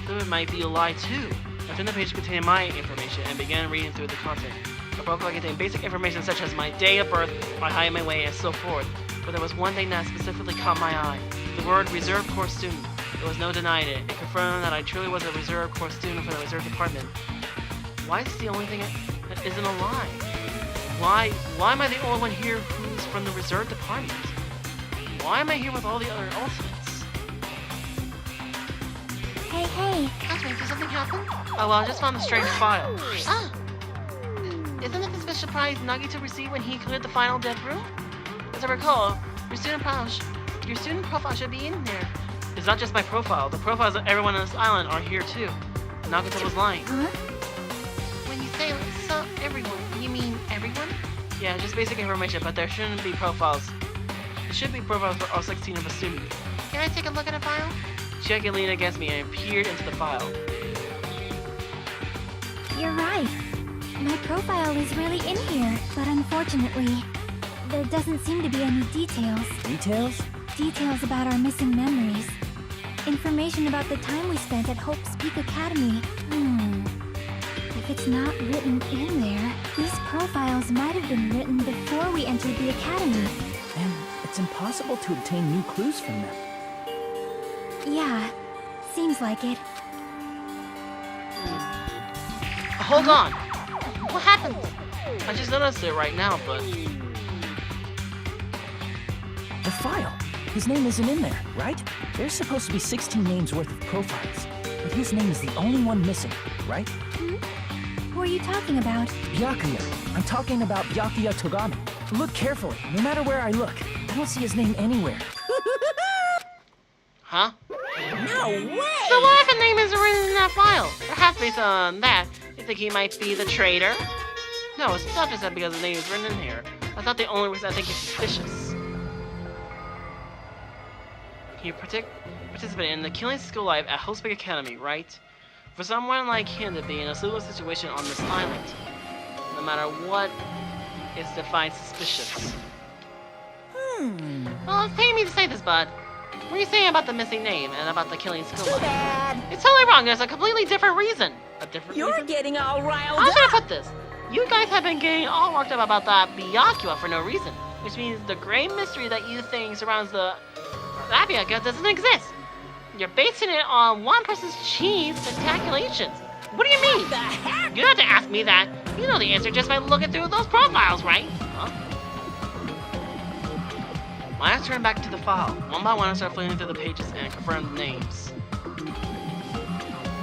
Speaker 1: it might be a lie too. I turned the page containing my information and began reading through the content. The profile contained basic information such as my day of birth, my height, my weight, and so forth. But there was one thing that specifically caught my eye. The word Reserve Corps student. There was no denying it. It confirmed that I truly was a Reserve Corps student for the Reserve Department. Why is this the only thing that isn't a lie? Why am I the only one here who's from the Reserve Department? Why am I here with all the other ultimates?
Speaker 2: Hey.
Speaker 1: Did something happen? Oh well, I just found a strange file. Ah! Isn't it the special prize Nagito received when he cleared the final death room? As I recall, your student profile should be in there. It's not just my profile. The profiles of everyone on this island are here too. Nagito was lying.
Speaker 2: Huh?
Speaker 1: When you say so everyone, you mean everyone? Yeah, just basic information, but there shouldn't be profiles. There should be profiles for all 16 of us students. Can I take a look at a file? Chiaki leaned against me and peered into the file.
Speaker 2: You're right. My profile is really in here, but unfortunately, there doesn't seem to be any details.
Speaker 3: Details?
Speaker 2: Details about our missing memories. Information about the time we spent at Hope's Peak Academy. If it's not written in there, these profiles might have been written before we entered the academy.
Speaker 3: And it's impossible to obtain new clues from them.
Speaker 2: Yeah, seems like it.
Speaker 1: Hold on! What happened? I just noticed it right now, but...
Speaker 3: The file. His name isn't in there, right? There's supposed to be 16 names worth of profiles. But his name is the only one missing, right?
Speaker 2: Who are you talking about?
Speaker 3: Byakuya. I'm talking about Byakuya Togami. Look carefully. No matter where I look, I don't see his name anywhere.
Speaker 1: Huh?
Speaker 3: No way!
Speaker 1: So what if a name isn't written in that file? Perhaps based on that, you think he might be the traitor? No, it's not just that because the name is written in here. That's not the only reason I think he's suspicious. He participated in the killing school life at Hope's Peak Academy, right? For someone like him to be in a similar situation on this island, no matter what, is defined suspicious. Well, it's paying me to say this, bud. What are you saying about the missing name and about the killing school life?
Speaker 4: Bad.
Speaker 1: It's totally wrong. There's a completely different reason. A different
Speaker 4: You're
Speaker 1: reason?
Speaker 4: getting all riled
Speaker 1: How should I
Speaker 4: up.
Speaker 1: put this? You guys have been getting all worked up about that Byakuya for no reason, which means the great mystery that you think surrounds that Byakuya doesn't exist. You're basing it on one person's cheese and calculations. What do you mean?
Speaker 4: What the heck?
Speaker 1: You don't have to ask me that. You know the answer just by looking through those profiles, right? Huh? My eyes turned back to the file. One by one, I started flipping through the pages and confirmed the names.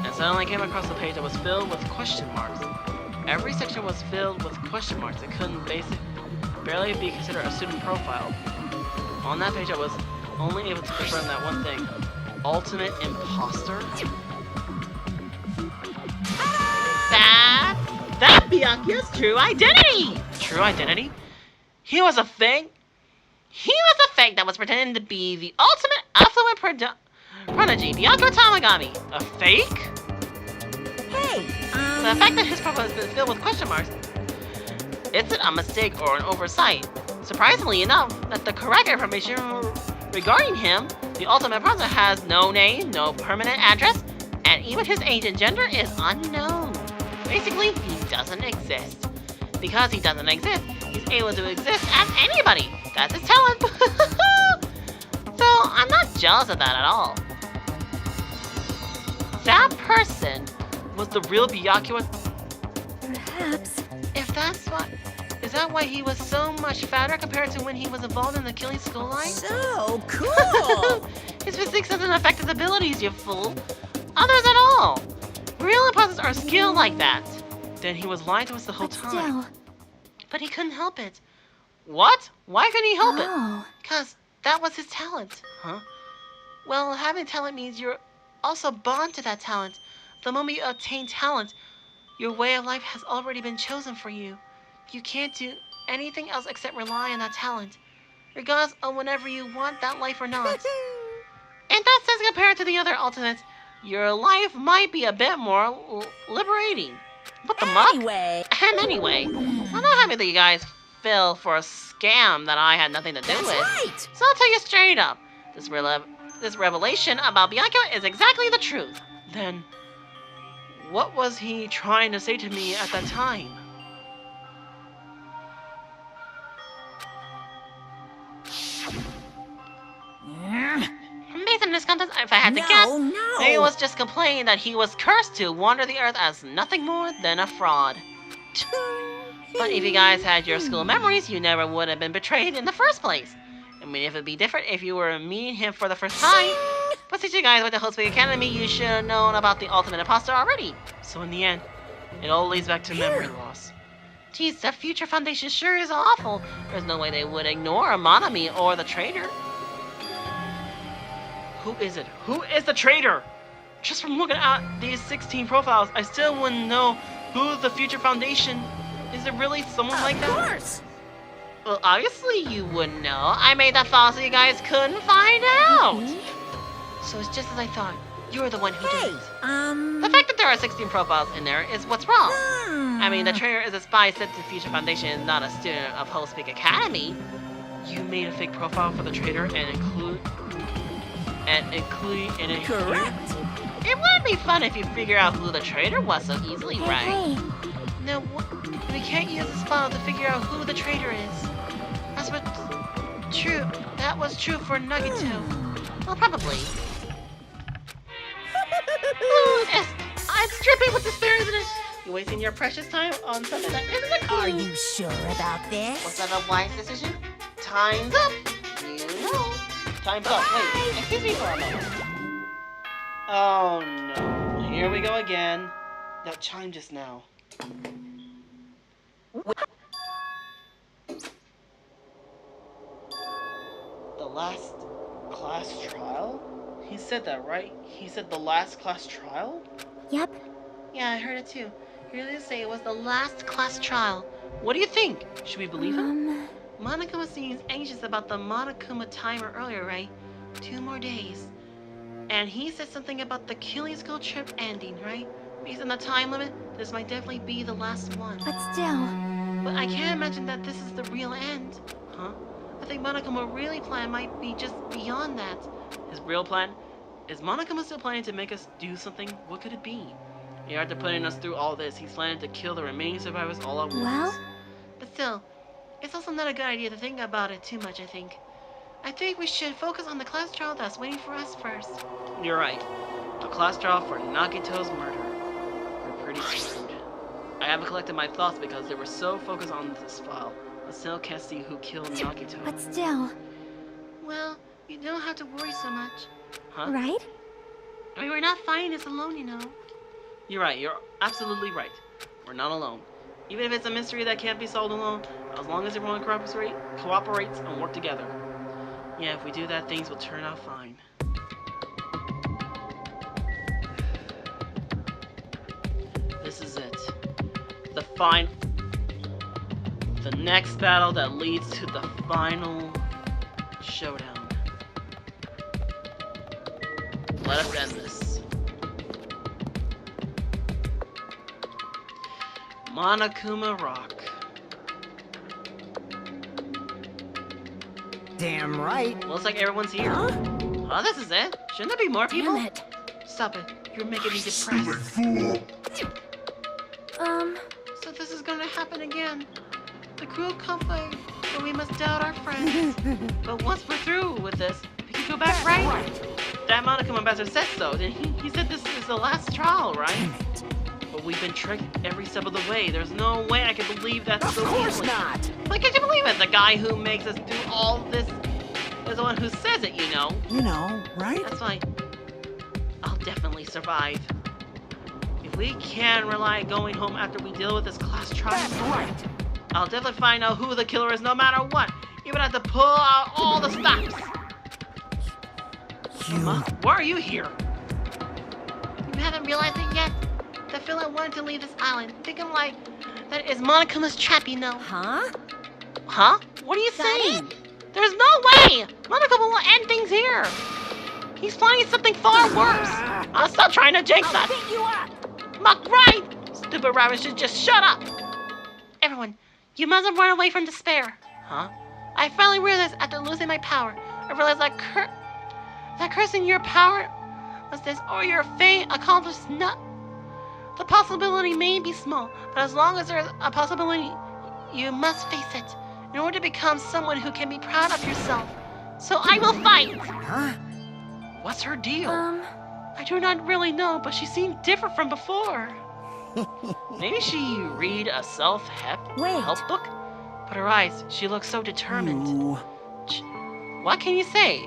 Speaker 1: And suddenly I came across a page that was filled with question marks. Every section was filled with question marks. It couldn't barely be considered a student profile. On that page, I was only able to confirm that one thing. Ultimate imposter? That Byakuya's true identity! true identity? He was a fake? He was a fake that was pretending to be the ultimate affluent prodigy, Bianco Tamagami. A fake?
Speaker 4: Hey,
Speaker 1: The fact that his profile has been filled with question marks isn't a mistake or an oversight. Surprisingly enough, that the correct information regarding him, the ultimate prodigy, has no name, no permanent address, and even his age and gender is unknown. Basically, he doesn't exist. Because he doesn't exist, he's able to exist as anybody. That's his talent. So, I'm not jealous of that at all. That person was the real Byakuya.
Speaker 2: Perhaps.
Speaker 1: If that's what... Is that why he was so much fatter compared to when he was involved in the killing school line?
Speaker 4: so cool.
Speaker 1: His physique doesn't affect his abilities, you fool. Others at all. Real imposters are skilled like that. Then he was lying to us the whole
Speaker 2: But
Speaker 1: time.
Speaker 2: still.
Speaker 1: But he couldn't help it. What? Why couldn't he help it?
Speaker 2: Oh.
Speaker 1: Because that was his talent. Huh? Well, having talent means you're also born to that talent. The moment you attain talent, your way of life has already been chosen for you. You can't do anything else except rely on that talent, regardless of whenever you want that life or not. In that sense, compared to the other ultimates, your life might be a bit more liberating. What the muck?
Speaker 4: Anyway.
Speaker 1: And anyway, I'm not happy that you guys fell for a scam that I had nothing to do
Speaker 4: That's
Speaker 1: with.
Speaker 4: right.
Speaker 1: So I'll tell you straight up, this revelation about Bianco is exactly the truth. Then, what was he trying to say to me at that time? Based on this context, if I had to guess,
Speaker 4: No.
Speaker 1: he was just complaining that he was cursed to wander the earth as nothing more than a fraud. But if you guys had your school memories, you never would have been betrayed in the first place. I mean, if it'd be different if you were meeting him for the first time. But since you guys went to Host Week Academy, you should have known about the ultimate imposter already. So in the end, it all leads back to memory loss. Geez, the Future Foundation sure is awful. There's no way they would ignore Monami or the traitor. Who is it? Who is the traitor? Just from looking at these 16 profiles, I still wouldn't know who the Future Foundation. Is it really someone like that?
Speaker 4: Of course.
Speaker 1: Well, obviously you wouldn't know. I made that file so you guys couldn't find out. So it's just as I thought. You're the one who did it. The fact that there are 16 profiles in there is what's wrong. I mean, the traitor is a spy sent to Future Foundation and not a student of Whole Speak Academy. You made a fake profile for the traitor and include in it.
Speaker 4: Correct.
Speaker 1: It would be fun if you figure out who the traitor was so easily, right?
Speaker 2: Hey.
Speaker 1: No, we can't use this file to figure out who the traitor is. That's what... True. That was true for Nagito. Well, probably. Ooh, it's dripping with despair, isn't it? You're wasting your precious time on something that isn't a clue.
Speaker 4: Are you sure about this?
Speaker 1: Was that a wise decision? Time's up. You know. Time's up. Wait, excuse me for a moment. Oh no. Here we go again. That chime just now. The last class trial? He said that, right? He said the last class trial?
Speaker 2: Yep.
Speaker 1: Yeah, I heard it too. He really say it was the last class trial. What do you think? Should we believe him? Monokuma seems anxious about the Monokuma timer earlier, right? 2 more days. And he said something about the killing school trip ending, right? Based on the time limit, this might definitely be the last one.
Speaker 2: But still.
Speaker 1: But I can't imagine that this is the real end. Huh? I think Monokuma really plan might be just beyond that. His real plan? Is Monokuma still planning to make us do something? What could it be? After putting us through all this, he's planning to kill the remaining survivors all at once.
Speaker 2: Well?
Speaker 1: But still, it's also not a good idea to think about it too much, I think. I think we should focus on the class trial that's waiting for us first. You're right. The class trial for Nagito's murder. We're pretty screwed. I haven't collected my thoughts because they were so focused on this file. I still can't see who killed Nagito.
Speaker 2: But still.
Speaker 1: Well, you don't have to worry so much. Huh?
Speaker 2: Right?
Speaker 1: I mean, we're not fighting this alone, you know. You're right. You're absolutely right. We're not alone. Even if it's a mystery that can't be solved alone, as long as everyone cooperates and work together. Yeah, if we do that, things will turn out fine. This is it. The The next battle that leads to the final showdown. Let us end this. Monokuma Rock.
Speaker 4: Damn right.
Speaker 1: Looks like everyone's here.
Speaker 4: Huh?
Speaker 1: Oh, this is it. Shouldn't there be more people?
Speaker 4: Damn it.
Speaker 1: Stop it. You're making me depressed. So this is gonna happen again. The cruel conflict where we must doubt our friends. But once we're through with this, we can go back, right? That Monokuma ambassador said so. He said this is the last trial, right? But we've been tricked every step of the way. There's no way I can believe that so easily. Of course not! Like, can't you believe it? The guy who makes us do all this is the one who says it, you know.
Speaker 4: You know, right?
Speaker 1: That's why I'll definitely survive. If we can rely on going home after we deal with this class trial, that's right. I'll definitely find out who the killer is no matter what. Even have to pull out all the stops. Why are you here? You haven't realized it yet? I feel I wanted to leave this island. Thinking like, that is Monokuma's trap, you know.
Speaker 4: Huh?
Speaker 1: Huh? What are you saying? There's no way! Monokuma will end things here. He's planning something far worse. I'll stop trying to jinx us.
Speaker 4: I'll beat you up.
Speaker 1: Muck, right! Stupid rabbit should just shut up. Everyone, you mustn't run away from despair. Huh? I finally realized after losing my power, I realized that cursing your power was this, or your fate accomplished not. The possibility may be small, but as long as there's a possibility, you must face it in order to become someone who can be proud of yourself. So I will fight!
Speaker 4: Huh?
Speaker 1: What's her deal? I do not really know, but she seemed different from before. Maybe she read a self-help book? But her eyes, she looks so determined.
Speaker 4: Ooh.
Speaker 1: What can you say?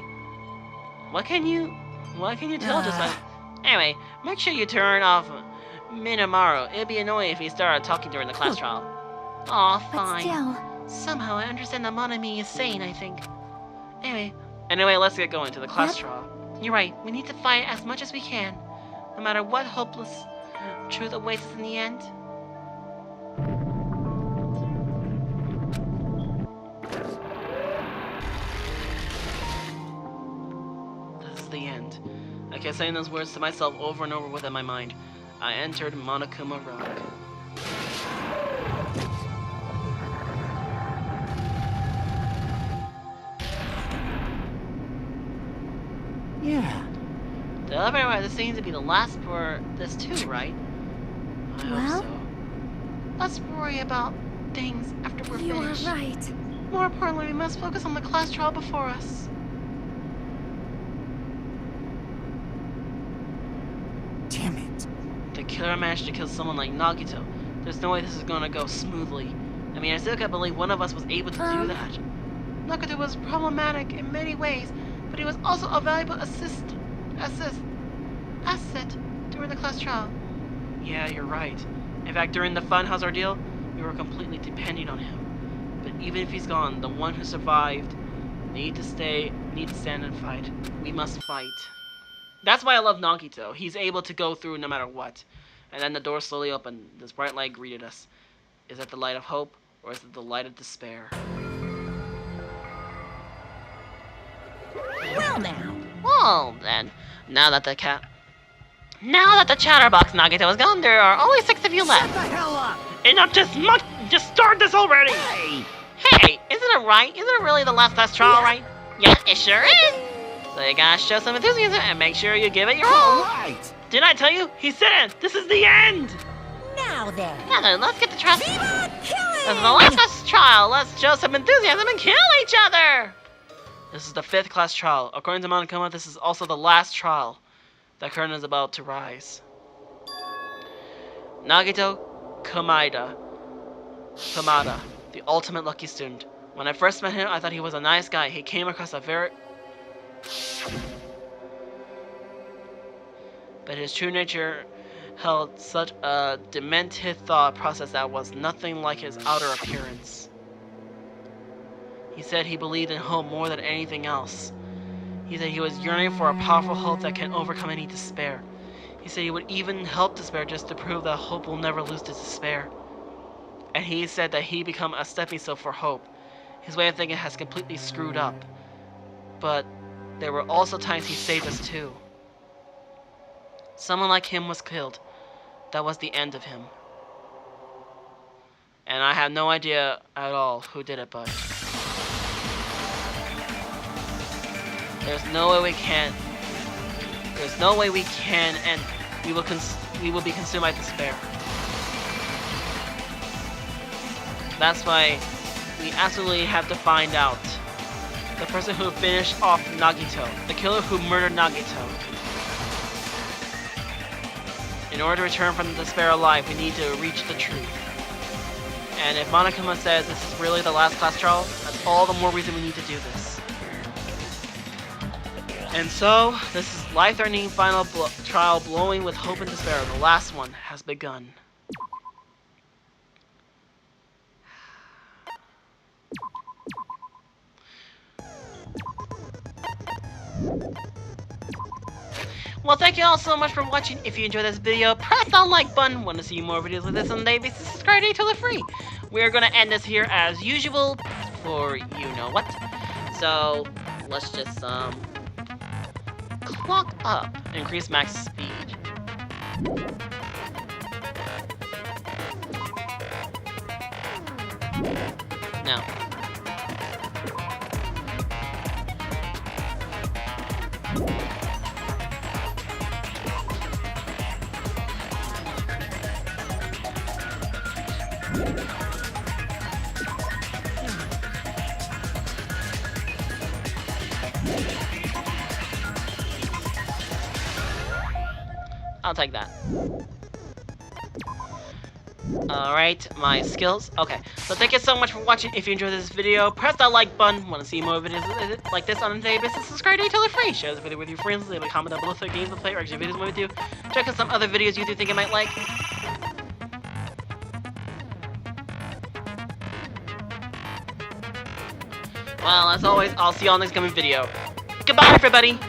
Speaker 1: What can you tell just by... Anyway, make sure you turn off Minamaru. It'd be annoying if he started talking during the class trial. Aw, fine.
Speaker 2: But still.
Speaker 1: Somehow I understand what Monami is saying, I think. Anyway, let's get going to the class trial. You're right, we need to fight as much as we can. No matter what hopeless truth awaits us in the end. This is the end. I kept saying those words to myself over and over within my mind. I entered Monokuma Rock.
Speaker 4: Yeah.
Speaker 1: The elevator ride, this seems to be the last for this too, right? I hope so. Let's worry about things after we're finished.
Speaker 2: You are right.
Speaker 1: More importantly, we must focus on the class trial before us.
Speaker 4: Damn it.
Speaker 1: The killer managed to kill someone like Nagito. There's no way this is gonna go smoothly. I mean, I still can't believe one of us was able to do that. Nagito was problematic in many ways, but he was also a valuable asset during the class trial. Yeah, you're right. In fact, during the Funhouse ordeal, we were completely depending on him. But even if he's gone, the one who survived need to stand and fight. We must fight. That's why I love Nagito. He's able to go through no matter what. And then the door slowly opened. This bright light greeted us. Is that the light of hope, or is it the light of despair?
Speaker 4: Well now.
Speaker 1: Well then, now that the chatterbox Nagito is gone, there are only 6 of you
Speaker 4: Shut
Speaker 1: left.
Speaker 4: the hell up.
Speaker 1: Enough just start this already!
Speaker 4: Hey.
Speaker 1: Hey, isn't it right? Isn't it really the last class trial, right? Yeah, it sure is! So you gotta show some enthusiasm and make sure you give it your all.
Speaker 4: All right.
Speaker 1: Didn't I tell you? He said it! This is the end!
Speaker 4: Now then.
Speaker 1: Now then, let's get the trust. This
Speaker 4: Viva
Speaker 1: is
Speaker 4: killing!
Speaker 1: the last class trial. Let's show some enthusiasm and kill each other! This is the 5th class trial. According to Monokuma, this is also the last trial. The curtain is about to rise. Nagito Kamada, the ultimate lucky student. When I first met him, I thought he was a nice guy. He came across a very... But his true nature held such a demented thought process that was nothing like his outer appearance. He said he believed in hope more than anything else. He said he was yearning for a powerful hope that can overcome any despair. He said he would even help despair just to prove that hope will never lose its despair. and he said that he become a stepping stone for hope. His way of thinking has completely screwed up. But there were also times he saved us too. Someone like him was killed. That was the end of him. And I have no idea at all who did it, but there's no way we can. There's no way we can, and we will be consumed by despair. That's why we absolutely have to find out the person who finished off Nagito, the killer who murdered Nagito. In order to return from the despair alive, we need to reach the truth. And if Monokuma says this is really the last class trial, that's all the more reason we need to do this. And so, this is life-threatening final trial blowing with hope and despair. The last one has begun. Well, thank you all so much for watching. If you enjoyed this video, press that like button. Want to see more videos like this on a daily basis? Subscribe to totally free. We're gonna end this here as usual for you know what. So let's just clock up, increase max speed. Now. I'll take that. Alright, my skills. Okay, so thank you so much for watching. If you enjoyed this video, press that like button. Want to see more videos like this on a daily basis? Subscribe to totally free. Share this video with your friends. Leave a comment down below so games to play or actually videos more with you. Check out some other videos you think I might like. Well, as always, I'll see you all next coming video. Goodbye, everybody!